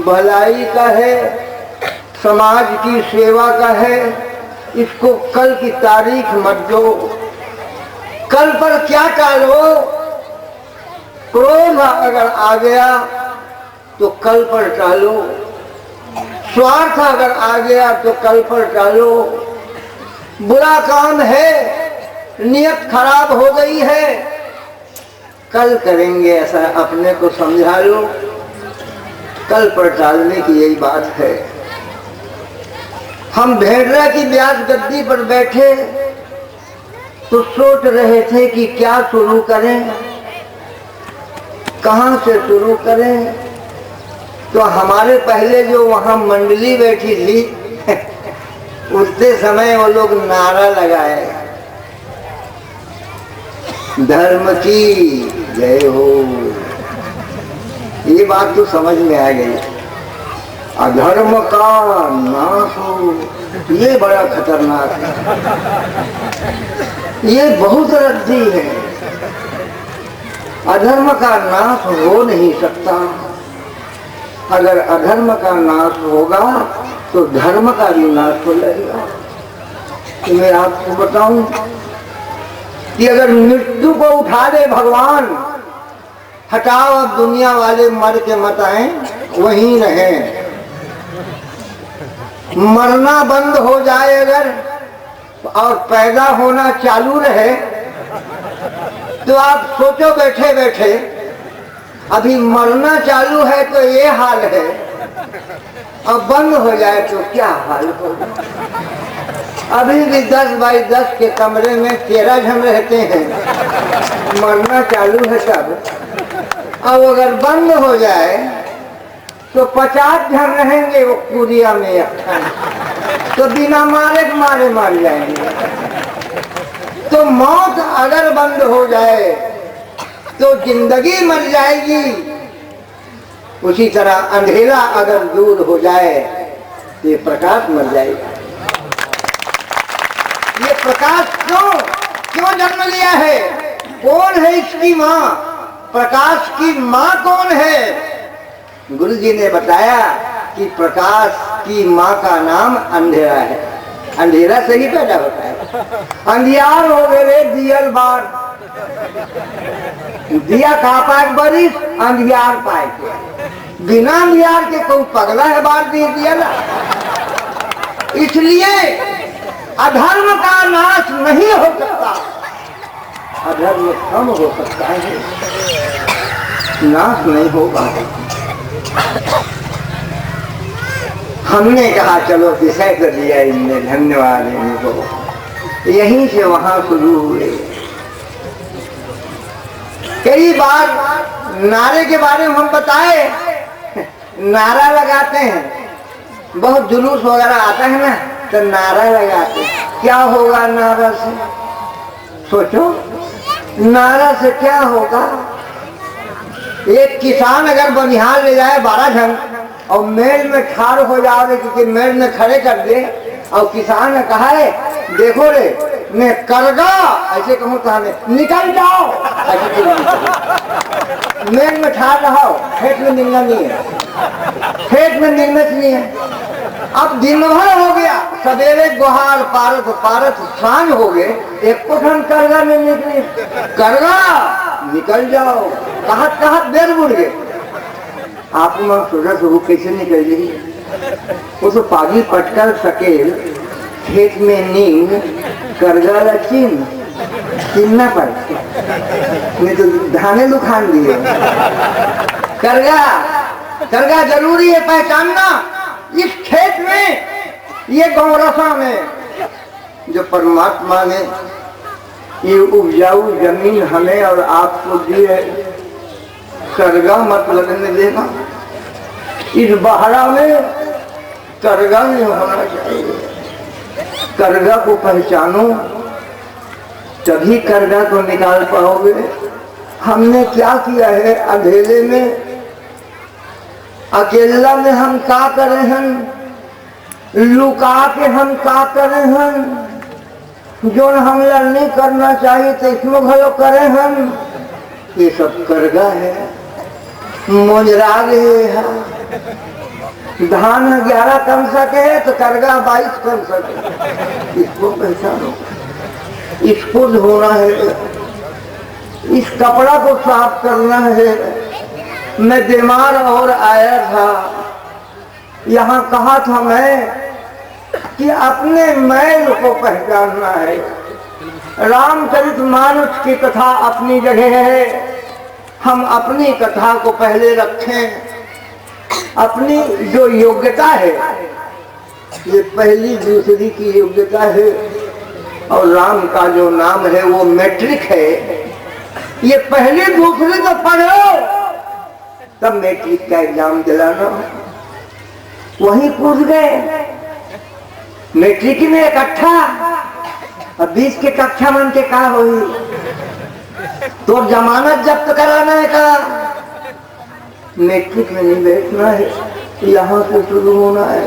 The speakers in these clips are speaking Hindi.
भलाई का है, समाज की सेवा का है, इसको कल की तारीख मत दो। कल पर क्या टालो? क्रोध अगर आ गया तो कल पर टालो, स्वार्थ अगर आ गया तो कल पर टालो। बुरा काम है, नियत खराब हो गई है, कल करेंगे ऐसा अपने को समझा लो। कल पर टालने की यही बात है। हम भेड़रा की ब्याज गद्दी पर बैठे तो सोच रहे थे कि क्या शुरू करें, कहां से शुरू करें। तो हमारे पहले जो वहां मंडली बैठी थी उतने समय वो लोग नारा लगाए, धर्म की जय हो। ये बात तो समझ में आ गई। अधर्म का नाश हो, ये बड़ा खतरनाक है, ये बहुत रद्दी है। अधर्म का नाश हो नहीं सकता। अगर अधर्म का नाश होगा तो धर्म का भी नाश हो जाएगा। तो मैं आपको बताऊं कि अगर मृत्यु को उठा दे भगवान, हटाओ अब दुनिया वाले मर के मत आए, वहीं रहें। मरना बंद हो जाए अगर और पैदा होना चालू रहे तो आप सोचो बैठे बैठे, अभी मरना चालू है तो ये हाल है, अब बंद हो जाए तो क्या हाल होगा। अभी भी 10 बाई 10 के कमरे में 13 जन रहते हैं, मरना चालू है सब। अब अगर बंद हो जाए तो 50 जन रहेंगे वो कुरिया में, तो बिना मारे मारे मार जाएंगे। तो मौत अगर बंद हो जाए तो जिंदगी मर जाएगी। उसी तरह अंधेरा अगर दूर हो जाए तो ये प्रकाश मर जाएगा। ये प्रकाश क्यों जन्म लिया है? कौन है इसकी माँ? प्रकाश की माँ कौन है? गुरु जी ने बताया कि प्रकाश की माँ का नाम अंधेरा है। अंधेरा से ही पैदा होता है। अंधियार हो गए दियल बार, दिया कहा पाए बरिश, अंधियार पाए के। बिना अंधियार के कोई पगला है बार दिया। इसलिए अधर्म का नाश नहीं हो सकता, अधर्म कम हो सकता है, नाश नहीं होगा। हमने कहा चलो विषय कर दिया इनने, धन्यवाद इनको। यहीं से वहां शुरू हुए। कई बार नारे के बारे में हम बताए, नारा लगाते हैं, बहुत जुलूस वगैरह आता है ना तो नारा लगाते हैं। क्या होगा नारा से? सोचो नारा से क्या होगा। एक किसान अगर बनिहार ले जाए 12 जन और मेल में ठाड़ हो जाओगे, क्योंकि मेल में खड़े कर दे और किसान ने कहा है देखो रे मैं करगा, ऐसे कहूँ तो हमें निकल जाओ, ऐसे मेल में ठाड़ रहा, खेत में निकलना नहीं है, खेत में निकलना नहीं है। अब दिन भर हो गया, सवेरे गुहार पारत पारत सांझ हो गए, एक कुठन करगा में निकले, करगा निकल जाओ, कहा देर बुड़ गए। आप सोचा वो कैसे निकल गई? वो तो पागी पटकर सकेल खेत में नींद करगा चिन्हना पड़, नहीं तो धाने लुखान दिए। करगा जरूरी है पहचानना। इस खेत में, ये गौरसा में जो परमात्मा ने ये उपजाऊ जमीन हमें और आपको दिए, करगा मत लगने देना। इस बहरा में करगा नहीं होना चाहिए। करगा को पहचानो तभी करगा को निकाल पाओगे। हमने क्या किया है? अंधेरे में अकेला में हम क्या करे हैं, लुका के हम क्या करे हैं, जो हमला नहीं करना चाहिए तो इसमें घलो करे हम, ये सब करगा है, मोजरा गए है। धान 11 कम सके तो करगा 22 कम सके, इसको पहचानो, इसको धोना है, इस कपड़ा को साफ करना है। मैं बीमार और आया था, यहाँ कहा था मैं कि अपने मैल को पहचानना है। रामचरितमानस की कथा अपनी जगह है, हम अपनी कथा को पहले रखें। अपनी जो योग्यता है ये पहली दूसरी की योग्यता है, और राम का जो नाम है वो मैट्रिक है। ये पहली दूसरी तो पढ़ो तब मैट्रिक का एग्जाम दिलाना। वहीं पूछ गए मैट्रिक में इकट्ठा, अब 20 के कक्षा मन के कहा हुई तो जमानत जब्त कराना है का। मैट्रिक में नहीं बैठना है, यहाँ से शुरू होना है।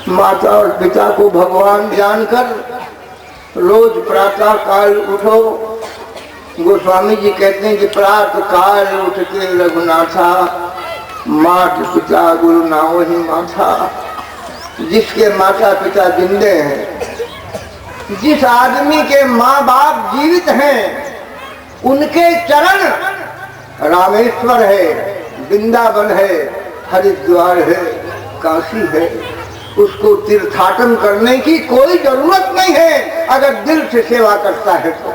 माता और पिता को भगवान जानकर रोज प्रातः काल उठो। गोस्वामी जी कहते हैं कि प्रातः काल उठ के रघुनाथा, मात पिता गुरु नाओ ही माथा। जिसके माता पिता जिंदे हैं, जिस आदमी के माँ बाप जीवित हैं, उनके चरण रामेश्वर है, वृंदावन है, हरिद्वार है, काशी है। उसको तीर्थाटन करने की कोई जरूरत नहीं है अगर दिल से सेवा करता है तो।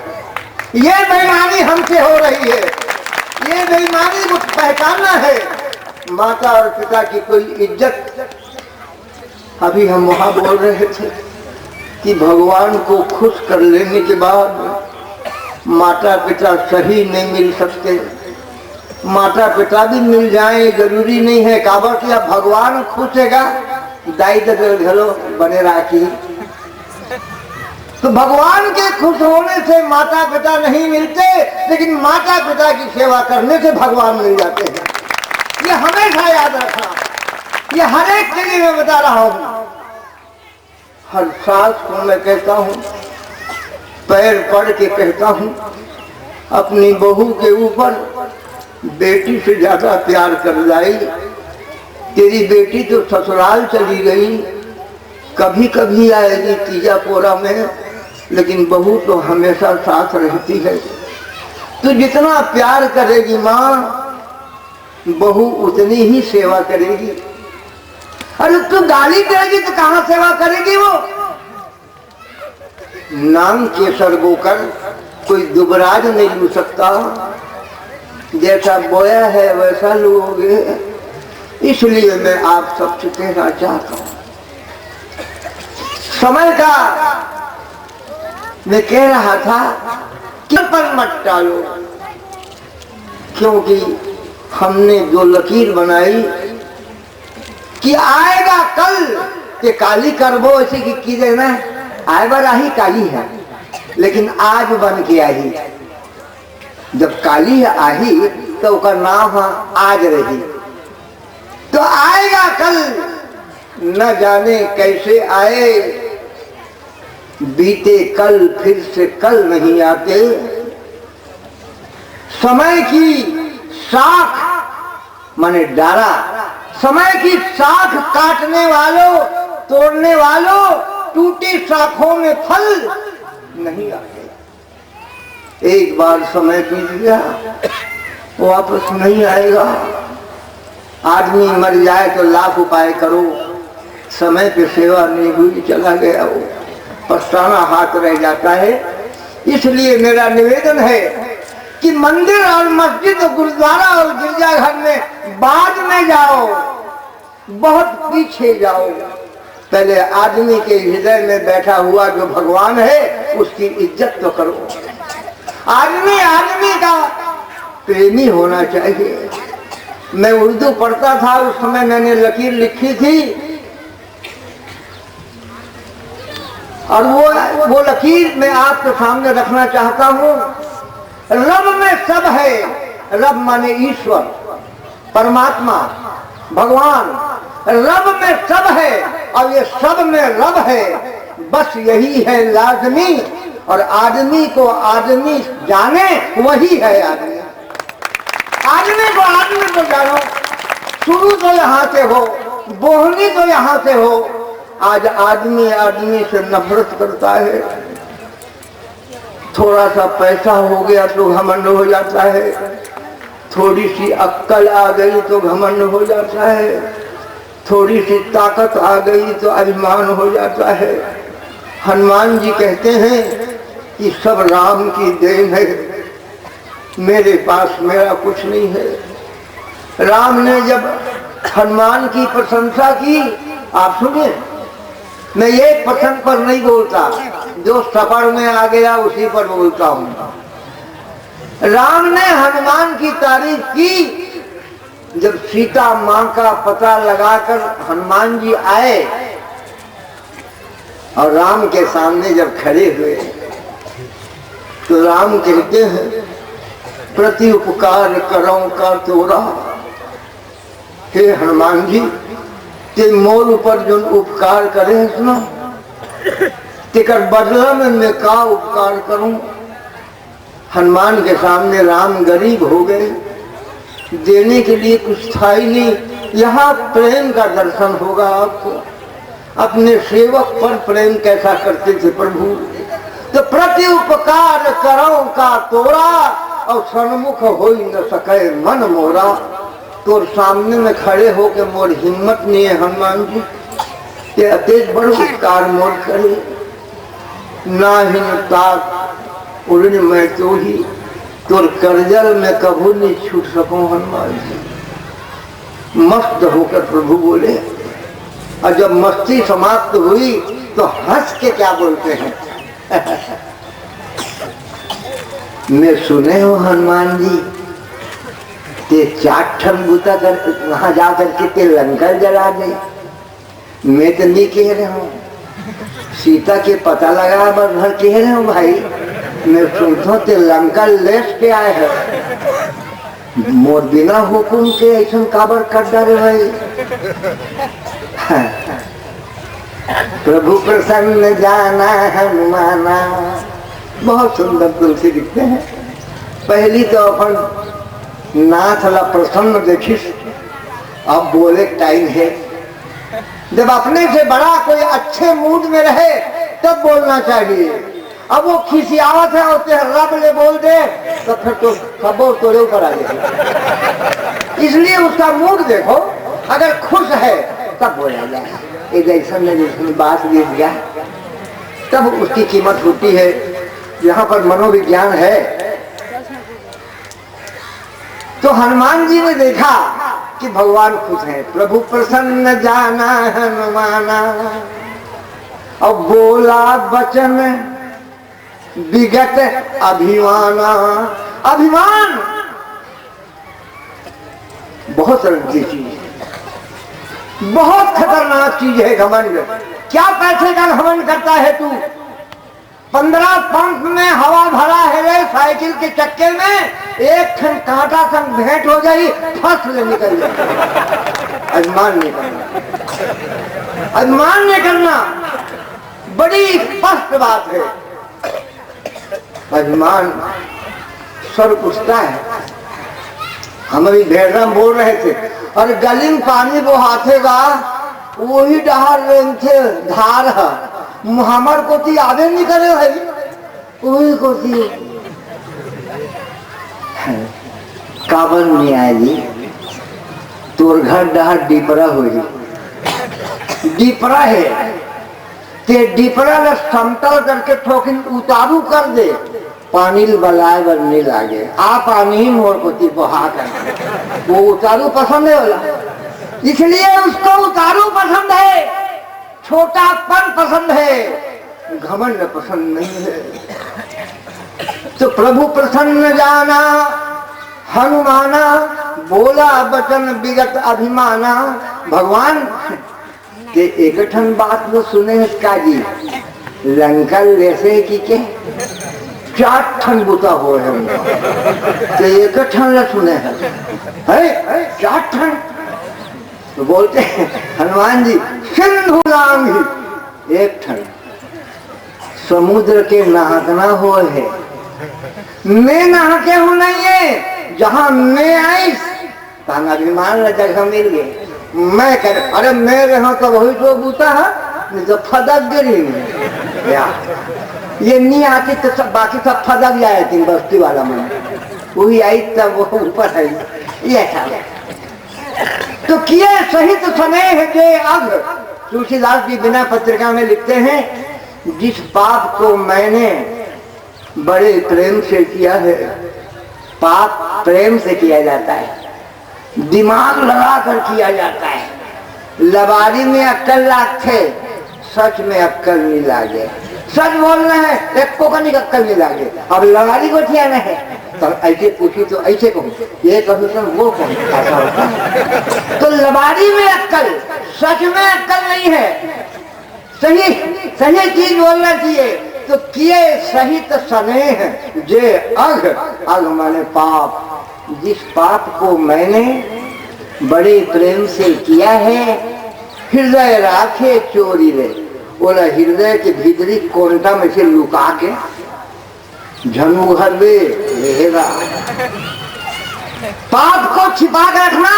ये बेईमानी हमसे हो रही है, ये बेईमानी को पहचानना है। माता और पिता की कोई इज्जत, अभी हम वहां बोल रहे थे कि भगवान को खुश कर लेने के बाद माता पिता सही नहीं मिल सकते। माता पिता भी मिल जाए जरूरी नहीं है, काबा किया भगवान खुश हैगा दाई घलो बने राखी। तो भगवान के खुश होने से माता पिता नहीं मिलते, लेकिन माता पिता की सेवा करने से भगवान मिल जाते हैं। ये हमेशा याद रखना, ये हर एक जगह में बता रहा हूँ। हर सास को मैं कहता हूँ, पैर पड़ के कहता हूँ, अपनी बहू के ऊपर बेटी से ज्यादा प्यार कर लाई। तेरी बेटी तो ससुराल चली गई, कभी कभी आएगी तीजा पोरा में, लेकिन बहू तो हमेशा साथ रहती है। तो जितना प्यार करेगी माँ, बहू उतनी ही सेवा करेगी। अरे तू गाली देगी तो कहाँ सेवा करेगी वो। नाम केसर बोकर कोई दुबराज नहीं लू सकता, जैसा बोया है वैसा लोगे। इसलिए मैं आप सबसे कहना चाहता हूँ, समय का मैं कह रहा था कि पर मत टालो, क्योंकि हमने जो लकीर बनाई कि आएगा कल के काली करबो, ऐसे की देना आए बार आही काली है, लेकिन आज बन के आई। जब काली है आही तो उसका नाम है आज रही। तो आएगा कल, न जाने कैसे आए, बीते कल फिर से कल नहीं आते। समय की शाख माने डारा, समय की शाख काटने वालों, तोड़ने वालों, टूटी शाखों में फल नहीं आते। एक बार समय बीत गया, वापस नहीं आएगा। आदमी मर जाए तो लाख उपाय करो, समय पे सेवा नहीं हुई, चला गया वो, पछताना हाथ रह जाता है। इसलिए मेरा निवेदन है कि मंदिर और मस्जिद, गुरुद्वारा और गिरजाघर में बाद में जाओ, बहुत पीछे जाओ। पहले आदमी के हृदय में बैठा हुआ जो भगवान है उसकी इज्जत तो करो। आदमी आदमी का प्रेमी होना चाहिए। मैं उर्दू पढ़ता था, उस समय मैंने लकीर लिखी थी, और वो लकीर मैं आपके सामने रखना चाहता हूँ। रब में सब है, रब माने ईश्वर, परमात्मा, भगवान। रब में सब है और ये सब में रब है, बस यही है लाजमी। और आदमी को आदमी जाने वही है आदमी। आदमी को जानो। शुरू तो यहाँ से हो, बोहनी तो यहाँ से हो। आज आदमी आदमी से नफरत करता है। थोड़ा सा पैसा हो गया तो घमंड हो जाता है, थोड़ी सी अक्ल आ गई तो घमंड हो जाता है, थोड़ी सी ताकत आ गई तो अभिमान हो जाता है। हनुमान जी कहते हैं कि सब राम की देन है, मेरे पास मेरा कुछ नहीं है। राम ने जब हनुमान की प्रशंसा की, आप सुनिए, मैं ये प्रसंग पर नहीं बोलता, जो सफर में आ गया उसी पर बोलता हूँ। राम ने हनुमान की तारीफ की। जब सीता माँ का पता लगाकर हनुमान जी आए और राम के सामने जब खड़े हुए तो राम कहते हैं, प्रति उपकार करो का तोरा। हे हनुमान जी, ते मोर ऊपर जो उपकार करे सुनो, तेकर बदला में मैं का उपकार करूं। हनुमान के सामने राम गरीब हो गए, देने के लिए कुछ था ही नहीं। यहाँ प्रेम का दर्शन होगा आपको। अपने सेवक पर प्रेम कैसा करते थे प्रभु। तो प्रति उपकार करो का तोरा, और सन्मुख हो न सके मन मोरा। तो सामने में खड़े हो के मोर हिम्मत नहीं है हनुमान जी, ये अतेज बड़ो उपकार मोर करे। ना ही ताक उड़न मैं तो ही, तोर करजल में कभू नहीं छूट सकूं हनुमान जी। मस्त होकर प्रभु बोले, और जब मस्ती समाप्त हुई तो हंस के क्या बोलते हैं मैं सुने हो हनुमान जी, ते 4 ठन बूता कर वहां जा करके ते लंका जला गई। मैं तो नहीं कह रहा हूँ, सीता के पता लगा बस भर कह रहे हूँ भाई। मैं सुनता ते लंका लेस के आए हैं, मोर बिना हुकुम के ऐसा काबर कर डाले भाई। प्रभु प्रसन्न जाना हनुमाना। बहुत सुंदर तुलसी दिखते हैं। पहली तो अपन नाथ ला प्रसन्न देखिस, अब बोले टाइम है। जब अपने से बड़ा कोई अच्छे मूड में रहे तब बोलना चाहिए। अब वो खिसियावत है होते रब ले बोल दे तो फिर तो सबो तोड़े ऊपर आ जाए। इसलिए उसका मूड देखो, अगर खुश है तब बोला जाए। एक ऐसा जिसमें बात गिर गया तब उसकी कीमत होती है। यहाँ पर मनोविज्ञान है। तो हनुमान जी ने देखा कि भगवान खुश हैं। प्रभु प्रसन्न जाना हनुमाना, और बोला वचन विगत अभिमाना। अभिमान बहुत रंगी चीज है, बहुत खतरनाक चीज है घमंड। क्या पैसे का घमंड करता है तू? 15 पंप में हवा भरा है रे, साइकिल के चक्के में एक क्षण कांटा संग भेंट हो जाए, फसल निकल जाए। अभिमान नहीं करना, अभिमान नहीं करना, बड़ी स्पष्ट बात है। अभिमान सर उठता है। हम अभी भेड़ना बोल रहे थे और गली में पानी वो हाथेगा वही डहार थे धार है। हमार कोती आगे नहीं करे भाई, वही कोती काबन नहीं आएगी। तोर घर डहार डीपरा हो, डीपरा है ते डीपरा ला समतल करके ठोकिन उतारू कर दे, पानी बलाए बनने लागे। आ पानी ही मोर कोती बहा कर, वो उतारू पसंद है वाला, इसलिए उसको उतारू पसंद है, छोटापन पसंद है, घमंड पसंद नहीं है। तो प्रभु प्रसन्न जाना हनुमाना, बोला वचन विगत अभिमाना। भगवान के एक ठन बात में सुने का जी, लंका जैसे कि के 4 ठन बुता हो है, तो एक ठन ला सुने है 4 ठन। तो बोलते हैं हनुमान जी, सिंधु लांघी 1 ठन, समुद्र के नहाकना हो है, मैं नहाके हूं नहीं है, जहां मैं आई अभिमान जगह मिल गए, मैं कह अरे मैं रहा तो वही तो बूता है, नहीं तो फदक गिरी ये नहीं आती तो सब बाकी सब फदक जाए थी बस्ती वाला मन, वही आई तब वो ऊपर आई, ये था तो किए सही तो समय है जे अब तुलसीदास जी बिना पत्रिका में लिखते हैं, जिस पाप को मैंने बड़े प्रेम से किया है, पाप प्रेम से किया जाता है, दिमाग लगा कर किया जाता है, लबारी में अक्कल लागते, सच में अक्कल नहीं लागे, सच बोलना है एक को नहीं अक्कल नहीं लागे, अब लबारी को किया है तो ऐसे पूछी तो ऐसे कहूँ, ये कहूँ तो वो कहूँ, ऐसा होता है। तो लबारी में अक्कल, सच में अक्कल नहीं है, सही सही चीज बोलना चाहिए, तो किए सही तो स्नेह जे अघ, अघ माने पाप, जिस पाप को मैंने बड़े प्रेम से किया है, हृदय राखे चोरी रे, बोला हृदय के भीतरी कोंटा में से लुका के झनु घर में रहेगा, पाप को छिपा कर रखना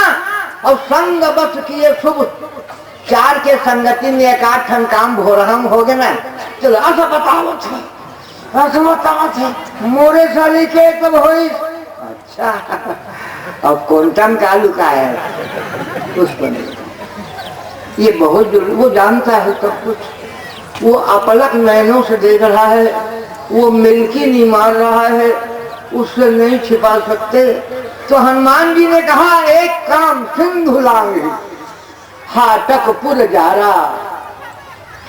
और संग बस किए शुभ, चार के संगति में एक आठ ठन काम भोरहम हो गए ना, चलो ऐसा बताओ थे, ऐसा बताओ थे मोरे साली के कब हो, अच्छा अब कौन का लुका है उसको नहीं, ये बहुत जरूरी, वो जानता है सब कुछ, वो अपलक नैनों से देख रहा है, वो मिल्की नहीं मार रहा है, उससे नहीं छिपा सकते। तो हनुमान जी ने कहा एक काम सिंधु लांगी, हाटकपुर जारा,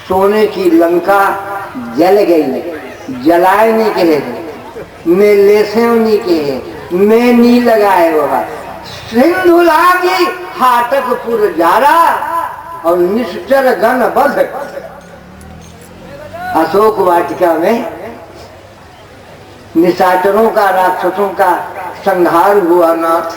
सोने की लंका जल गई, जलाए नहीं कहे, मैं लेसे नहीं कहे, मैं नहीं लगाए बाबा, सिंधु लागी हाटकपुर जारा और निश्चर गण बध, अशोक वाटिका में निशाचरों का राक्षसों का संहार हुआ नाथ,